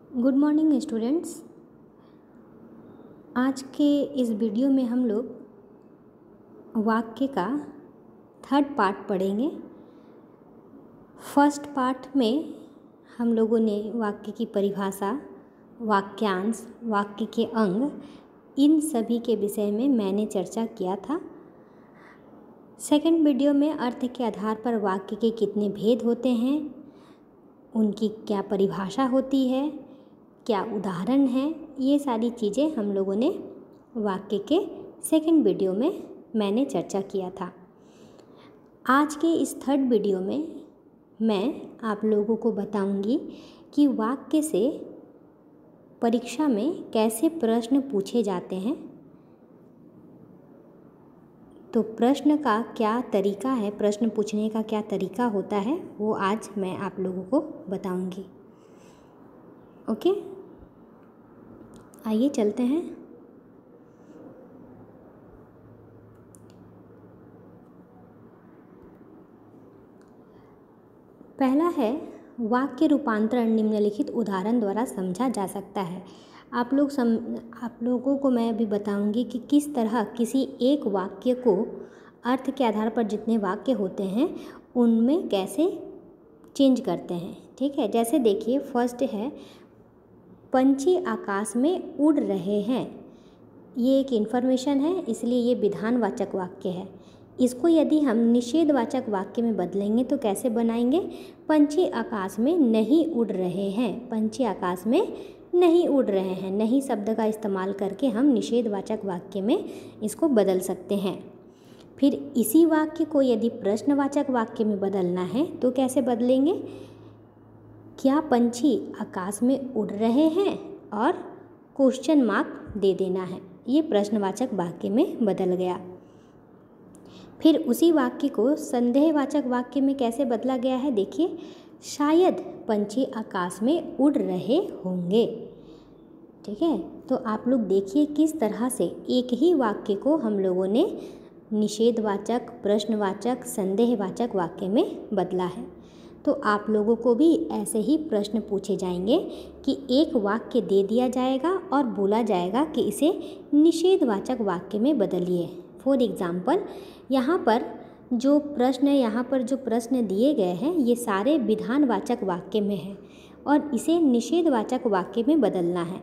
Good morning students. आज के इस वीडियो में हम लोग वाक्य का थर्ड पार्ट पढ़ेंगे। फर्स्ट पार्ट में हम लोगों ने वाक्य की परिभाषा, वाक्यांश, वाक्य के अंग, इन सभी के विषय में मैंने चर्चा किया था। सेकंड वीडियो में अर्थ के आधार पर वाक्य के कितने भेद होते हैं, उनकी क्या परिभाषा होती है, क्या उदाहरण है, ये सारी चीज़ें हम लोगों ने वाक्य के सेकंड वीडियो में मैंने चर्चा किया था। आज के इस थर्ड वीडियो में मैं आप लोगों को बताऊंगी कि वाक्य से परीक्षा में कैसे प्रश्न पूछे जाते हैं। तो प्रश्न का क्या तरीका है, प्रश्न पूछने का क्या तरीका होता है, वो आज मैं आप लोगों को बताऊंगी। ओके, आइए चलते हैं। पहला है वाक्य रूपांतरण निम्नलिखित उदाहरण द्वारा समझा जा सकता है। आप लोगों को मैं अभी बताऊंगी कि किस तरह किसी एक वाक्य को अर्थ के आधार पर जितने वाक्य होते हैं उनमें कैसे चेंज करते हैं। ठीक है, जैसे देखिए फर्स्ट है पंछी आकाश में उड़ रहे हैं। ये एक इन्फॉर्मेशन है, इसलिए ये विधानवाचक वाक्य है। इसको यदि हम निषेधवाचक वाक्य में बदलेंगे तो कैसे बनाएंगे? पंछी आकाश में नहीं उड़ रहे हैं। पंछी आकाश में नहीं उड़ रहे हैं, नहीं शब्द का इस्तेमाल करके हम निषेधवाचक वाक्य में इसको बदल सकते हैं। फिर इसी वाक्य को यदि प्रश्नवाचक वाक्य में बदलना है तो कैसे बदलेंगे? क्या पंछी आकाश में उड़ रहे हैं और क्वेश्चन मार्क दे देना है। ये प्रश्नवाचक वाक्य में बदल गया। फिर उसी वाक्य को संदेहवाचक वाक्य में कैसे बदला गया है? देखिए, शायद पंछी आकाश में उड़ रहे होंगे। ठीक है, तो आप लोग देखिए किस तरह से एक ही वाक्य को हम लोगों ने निषेधवाचक, प्रश्नवाचक, संदेहवाचक वाक्य में बदला है। तो आप लोगों को भी ऐसे ही प्रश्न पूछे जाएंगे कि एक वाक्य दे दिया जाएगा और बोला जाएगा कि इसे निषेधवाचक वाक्य में बदलिए। फॉर एग्ज़ाम्पल, यहाँ पर जो प्रश्न दिए गए हैं ये सारे विधानवाचक वाक्य में हैं और इसे निषेधवाचक वाक्य में बदलना है।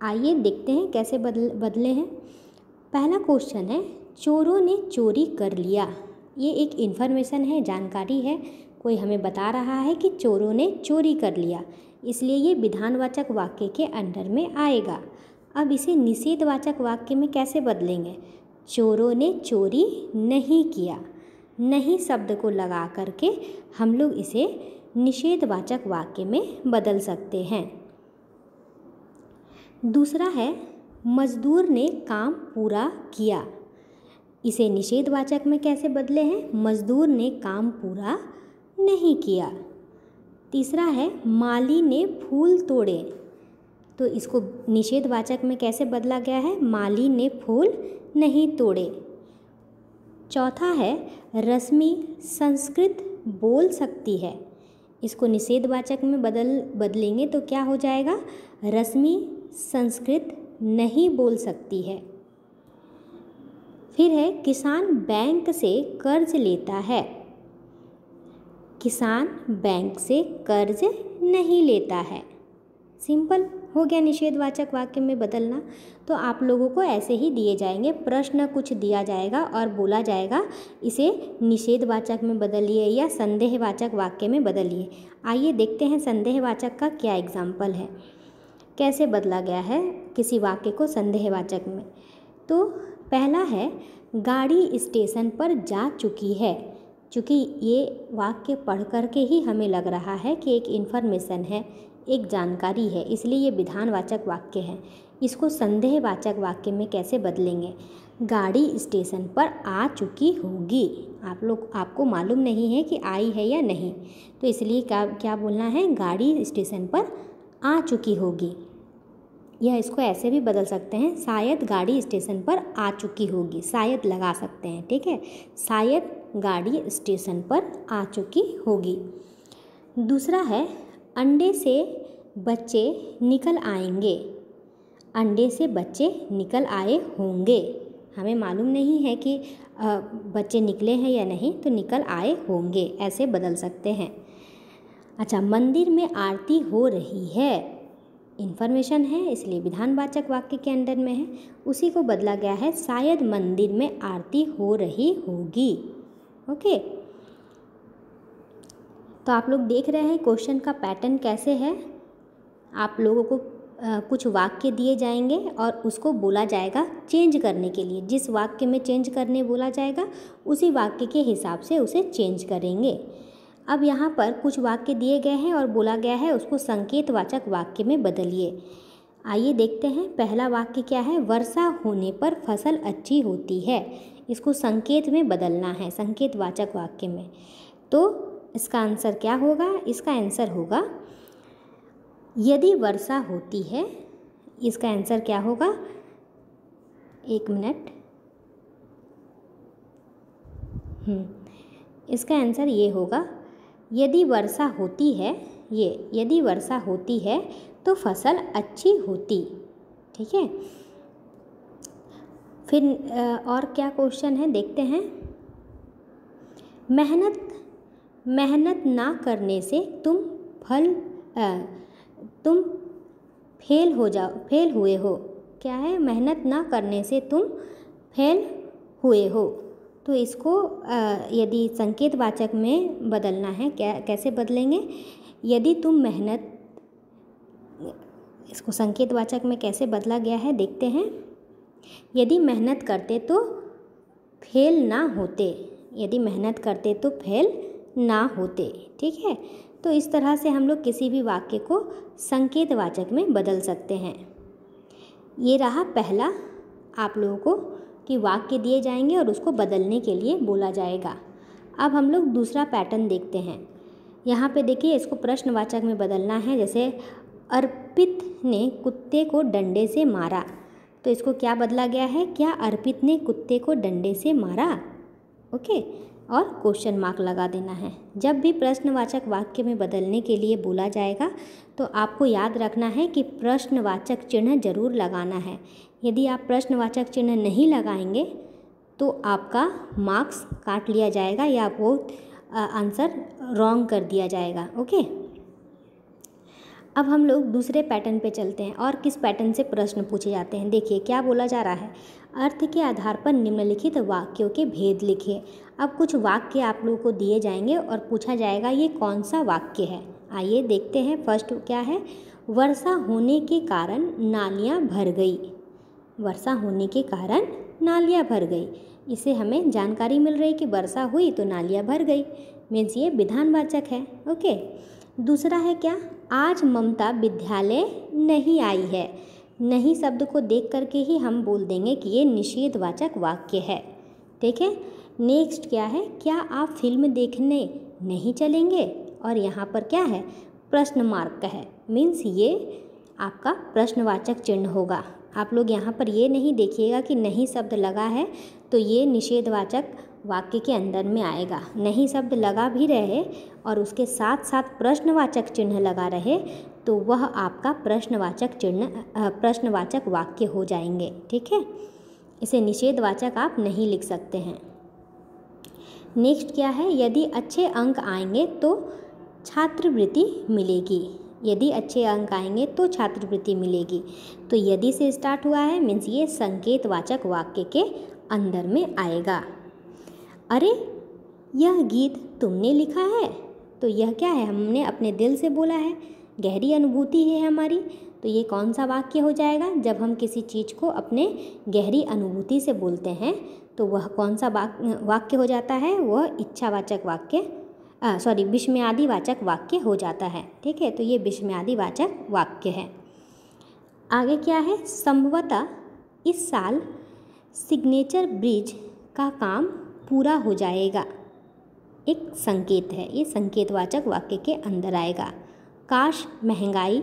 आइए देखते हैं कैसे बदले हैं। पहला क्वेश्चन है, चोरों ने चोरी कर लिया। ये एक इन्फॉर्मेशन है, जानकारी है। कोई हमें बता रहा है कि चोरों ने चोरी कर लिया, इसलिए ये विधानवाचक वाक्य के अंडर में आएगा। अब इसे निषेधवाचक वाक्य में कैसे बदलेंगे? चोरों ने चोरी नहीं किया। नहीं शब्द को लगा करके हम लोग इसे निषेधवाचक वाक्य में बदल सकते हैं। दूसरा है, मजदूर ने काम पूरा किया। इसे निषेधवाचक में कैसे बदले हैं? मजदूर ने काम पूरा नहीं किया। तीसरा है, माली ने फूल तोड़े। तो इसको निषेधवाचक में कैसे बदला गया है? माली ने फूल नहीं तोड़े। चौथा है, रश्मि संस्कृत बोल सकती है। इसको निषेधवाचक में बदलेंगे तो क्या हो जाएगा? रश्मि संस्कृत नहीं बोल सकती है। फिर है, किसान बैंक से कर्ज लेता है। किसान बैंक से कर्ज नहीं लेता है। सिंपल हो गया निषेधवाचक वाक्य में बदलना। तो आप लोगों को ऐसे ही दिए जाएंगे, प्रश्न कुछ दिया जाएगा और बोला जाएगा इसे निषेधवाचक में बदलिए या संदेहवाचक वाक्य में बदलिए। आइए देखते हैं संदेहवाचक का क्या एग्जाम्पल है, कैसे बदला गया है किसी वाक्य को संदेहवाचक में। तो पहला है, गाड़ी स्टेशन पर जा चुकी है। चूँकि ये वाक्य पढ़ करके ही हमें लग रहा है कि एक इन्फॉर्मेशन है, एक जानकारी है, इसलिए ये विधानवाचक वाक्य है। इसको संदेहवाचक वाक्य में कैसे बदलेंगे? गाड़ी स्टेशन पर आ चुकी होगी। आपको मालूम नहीं है कि आई है या नहीं, तो इसलिए क्या बोलना है? गाड़ी स्टेशन पर आ चुकी होगी। या इसको ऐसे भी बदल सकते हैं, शायद गाड़ी स्टेशन पर आ चुकी होगी। शायद लगा सकते हैं, ठीक है, शायद गाड़ी स्टेशन पर आ चुकी होगी। दूसरा है, अंडे से बच्चे निकल आएंगे, अंडे से बच्चे निकल आए होंगे। हमें मालूम नहीं है कि बच्चे निकले हैं या नहीं, तो निकल आए होंगे ऐसे बदल सकते हैं। अच्छा, मंदिर में आरती हो रही है, इन्फॉर्मेशन है इसलिए विधानवाचक वाक्य के अंदर में है। उसी को बदला गया है, शायद मंदिर में आरती हो रही होगी। ओके, तो आप लोग देख रहे हैं क्वेश्चन का पैटर्न कैसे है। आप लोगों को कुछ वाक्य दिए जाएंगे और उसको बोला जाएगा चेंज करने के लिए। जिस वाक्य में चेंज करने बोला जाएगा उसी वाक्य के हिसाब से उसे चेंज करेंगे। अब यहाँ पर कुछ वाक्य दिए गए हैं और बोला गया है उसको संकेतवाचक वाक्य में बदलिए। आइए देखते हैं, पहला वाक्य क्या है, वर्षा होने पर फसल अच्छी होती है। इसको संकेत में बदलना है, संकेतवाचक वाक्य में। तो इसका आंसर क्या होगा, इसका आंसर होगा यदि वर्षा होती है। इसका आंसर क्या होगा, एक मिनट, इसका आंसर ये होगा, यदि वर्षा होती है, ये यदि वर्षा होती है तो फसल अच्छी होती। ठीक है, फिर और क्या क्वेश्चन है देखते हैं। मेहनत ना करने से तुम फेल हुए हो। क्या है, मेहनत ना करने से तुम फेल हुए हो। तो इसको यदि संकेतवाचक में बदलना है, कैसे बदलेंगे, यदि तुम मेहनत, इसको संकेतवाचक में कैसे बदला गया है देखते हैं। यदि मेहनत करते तो फेल ना होते, यदि मेहनत करते तो फेल ना होते। ठीक है, तो इस तरह से हम लोग किसी भी वाक्य को संकेतवाचक में बदल सकते हैं। ये रहा पहला, आप लोगों को कि वाक्य दिए जाएंगे और उसको बदलने के लिए बोला जाएगा। अब हम लोग दूसरा पैटर्न देखते हैं। यहाँ पे देखिए, इसको प्रश्नवाचक में बदलना है। जैसे अर्पित ने कुत्ते को डंडे से मारा, तो इसको क्या बदला गया है, क्या अर्पित ने कुत्ते को डंडे से मारा। ओके, और क्वेश्चन मार्क लगा देना है। जब भी प्रश्नवाचक वाक्य में बदलने के लिए बोला जाएगा तो आपको याद रखना है कि प्रश्नवाचक चिन्ह जरूर लगाना है। यदि आप प्रश्नवाचक चिन्ह नहीं लगाएंगे तो आपका मार्क्स काट लिया जाएगा या वो आंसर रॉन्ग कर दिया जाएगा। ओके, अब हम लोग दूसरे पैटर्न पे चलते हैं और किस पैटर्न से प्रश्न पूछे जाते हैं। देखिए क्या बोला जा रहा है, अर्थ के आधार पर निम्नलिखित वाक्यों के भेद लिखिए। अब कुछ वाक्य आप लोगों को दिए जाएंगे और पूछा जाएगा ये कौन सा वाक्य है। आइए देखते हैं। फर्स्ट क्या है, वर्षा होने के कारण नालियाँ भर गई। वर्षा होने के कारण नालियाँ भर गई, इससे हमें जानकारी मिल रही कि वर्षा हुई तो नालियाँ भर गई, मीन्स ये विधानवाचक है। ओके, दूसरा है क्या, आज ममता विद्यालय नहीं आई है। नहीं शब्द को देख करके ही हम बोल देंगे कि ये निषेधवाचक वाक्य है। ठीक है, नेक्स्ट क्या है, क्या आप फिल्म देखने नहीं चलेंगे, और यहाँ पर क्या है, प्रश्न मार्क का है, मीन्स ये आपका प्रश्नवाचक चिन्ह होगा। आप लोग यहाँ पर ये नहीं देखिएगा कि नहीं शब्द लगा है तो ये निषेधवाचक वाक्य के अंदर में आएगा। नहीं शब्द लगा भी रहे और उसके साथ साथ प्रश्नवाचक चिन्ह लगा रहे तो वह आपका प्रश्नवाचक चिन्ह प्रश्नवाचक वाक्य हो जाएंगे। ठीक है, इसे निषेधवाचक आप नहीं लिख सकते हैं। नेक्स्ट क्या है, यदि अच्छे अंक आएंगे तो छात्रवृत्ति मिलेगी। यदि अच्छे अंक आएंगे तो छात्रवृत्ति मिलेगी। तो यदि से स्टार्ट हुआ है, मीन्स ये संकेतवाचक वाक्य के अंदर में आएगा। अरे यह गीत तुमने लिखा है, तो यह क्या है, हमने अपने दिल से बोला है, गहरी अनुभूति है हमारी। तो ये कौन सा वाक्य हो जाएगा, जब हम किसी चीज़ को अपने गहरी अनुभूति से बोलते हैं तो वह कौन सा वाक्य हो जाता है, वह इच्छावाचक वाक्य विस्मयादिवाचक वाक्य हो जाता है। ठीक है, तो ये विस्मयादिवाचक वाक्य है। आगे क्या है, संभवतः इस साल सिग्नेचर ब्रिज का काम पूरा हो जाएगा। एक संकेत है, ये संकेतवाचक वाक्य के अंदर आएगा। काश महंगाई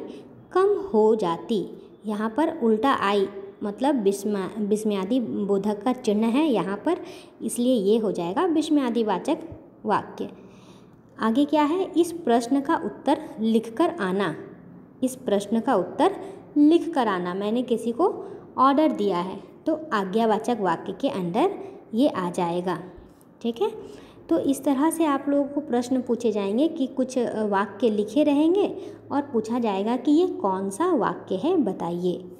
कम हो जाती, यहाँ पर उल्टा आई मतलब विस्मयादि बोधक का चिन्ह है यहाँ पर, इसलिए ये हो जाएगा विस्मयादिवाचक वाक्य। आगे क्या है, इस प्रश्न का उत्तर लिखकर आना। इस प्रश्न का उत्तर लिख कर आना। मैंने किसी को ऑर्डर दिया है तो आज्ञावाचक वाक्य के अंदर ये आ जाएगा। ठीक है, तो इस तरह से आप लोगों को प्रश्न पूछे जाएंगे कि कुछ वाक्य लिखे रहेंगे और पूछा जाएगा कि ये कौन सा वाक्य है बताइए।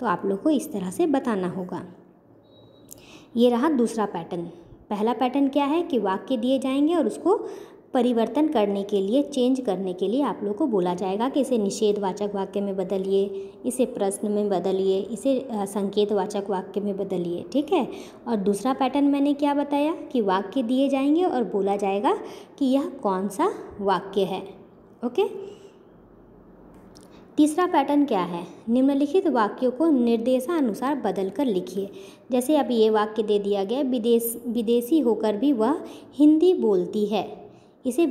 तो आप लोग को इस तरह से बताना होगा। ये रहा दूसरा पैटर्न। पहला पैटर्न क्या है कि वाक्य दिए जाएंगे और उसको परिवर्तन करने के लिए, चेंज करने के लिए आप लोग को बोला जाएगा कि इसे निषेधवाचक वाक्य में बदलिए, इसे प्रश्न में बदलिए, इसे संकेतवाचक वाक्य में बदलिए। ठीक है, और दूसरा पैटर्न मैंने क्या बताया कि वाक्य दिए जाएंगे और बोला जाएगा कि यह कौन सा वाक्य है। ओके, तीसरा पैटर्न क्या है, निम्नलिखित वाक्यों को निर्देशानुसार बदलकर लिखिए। जैसे अब ये वाक्य दे दिया गया, विदेशी होकर भी वह हिंदी बोलती है। इसे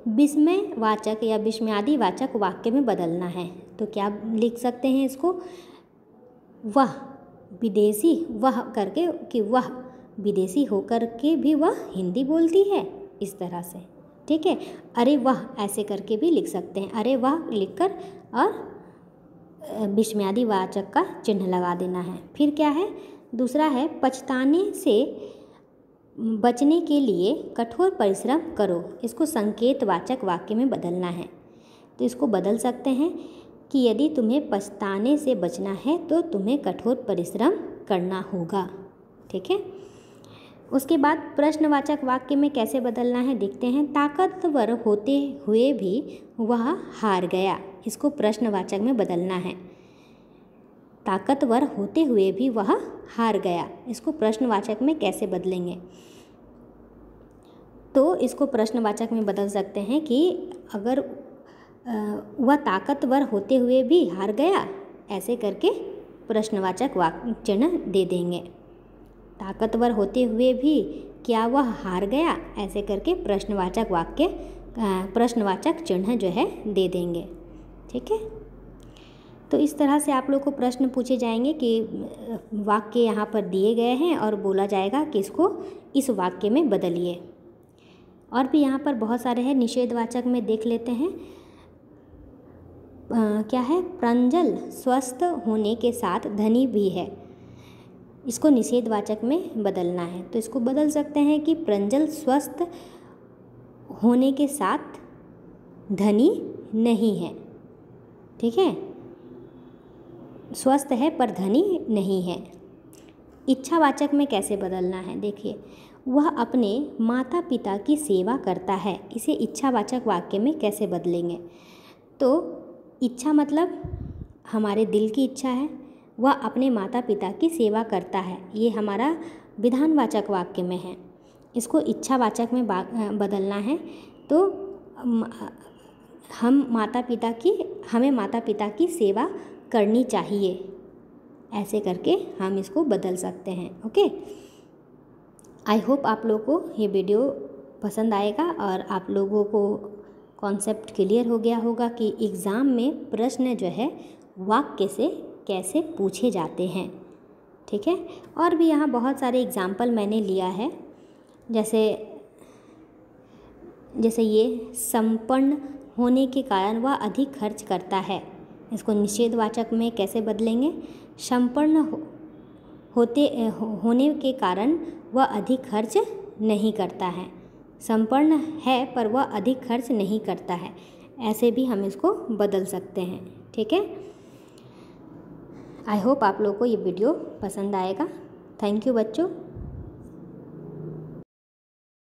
विस्मयवाचक या विस्मयादि वाचक वाक्य में बदलना है। तो क्या लिख सकते हैं इसको, वह विदेशी, वह करके कि वह विदेशी होकर के भी वह हिंदी बोलती है, इस तरह से। ठीक है, अरे वह ऐसे करके भी लिख सकते हैं, अरे वह लिखकर और विस्मयादि वाचक का चिन्ह लगा देना है। फिर क्या है, दूसरा है पछताने से बचने के लिए कठोर परिश्रम करो। इसको संकेतवाचक वाक्य में बदलना है। तो इसको बदल सकते हैं कि यदि तुम्हें पछताने से बचना है तो तुम्हें कठोर परिश्रम करना होगा। ठीक है, उसके बाद प्रश्नवाचक वाक्य में कैसे बदलना है देखते हैं। ताकतवर होते हुए भी वह हार गया। इसको प्रश्नवाचक में बदलना है। ताकतवर होते हुए भी वह हार गया, इसको प्रश्नवाचक में कैसे बदलेंगे। तो इसको प्रश्नवाचक में बदल सकते हैं कि अगर वह ताकतवर होते हुए भी हार गया, ऐसे करके प्रश्नवाचक वाक्य चिन्ह दे देंगे। ताकतवर होते हुए भी क्या वह हार गया, ऐसे करके प्रश्नवाचक वाक्य प्रश्नवाचक चिन्ह जो है दे देंगे। ठीक है, तो इस तरह से आप लोग को प्रश्न पूछे जाएंगे कि वाक्य यहाँ पर दिए गए हैं और बोला जाएगा कि इसको इस वाक्य में बदलिए। और भी यहाँ पर बहुत सारे हैं। निषेधवाचक में देख लेते हैं। क्या है, प्रांजल स्वस्थ होने के साथ धनी भी है। इसको निषेधवाचक में बदलना है। तो इसको बदल सकते हैं कि प्रांजल स्वस्थ होने के साथ धनी नहीं है। ठीक है, स्वस्थ है पर धनी नहीं है। इच्छावाचक में कैसे बदलना है देखिए, वह अपने माता पिता की सेवा करता है। इसे इच्छावाचक वाक्य में कैसे बदलेंगे। तो इच्छा मतलब हमारे दिल की इच्छा है, वह अपने माता पिता की सेवा करता है, ये हमारा विधानवाचक वाक्य में है। इसको इच्छावाचक में बदलना है। तो हमें माता पिता की सेवा करनी चाहिए, ऐसे करके हम इसको बदल सकते हैं। ओके, आई होप आप लोगों को ये वीडियो पसंद आएगा और आप लोगों को कॉन्सेप्ट क्लियर हो गया होगा कि एग्ज़ाम में प्रश्न जो है वाक्य से कैसे पूछे जाते हैं। ठीक है, और भी यहाँ बहुत सारे एग्जाम्पल मैंने लिया है। जैसे ये संपन्न होने के कारण वह अधिक खर्च करता है। इसको निषेधवाचक में कैसे बदलेंगे। संपन्न होने के कारण वह अधिक खर्च नहीं करता है। संपन्न है पर वह अधिक खर्च नहीं करता है, ऐसे भी हम इसको बदल सकते हैं। ठीक है, आई होप आप लोगों को ये वीडियो पसंद आएगा। थैंक यू बच्चों।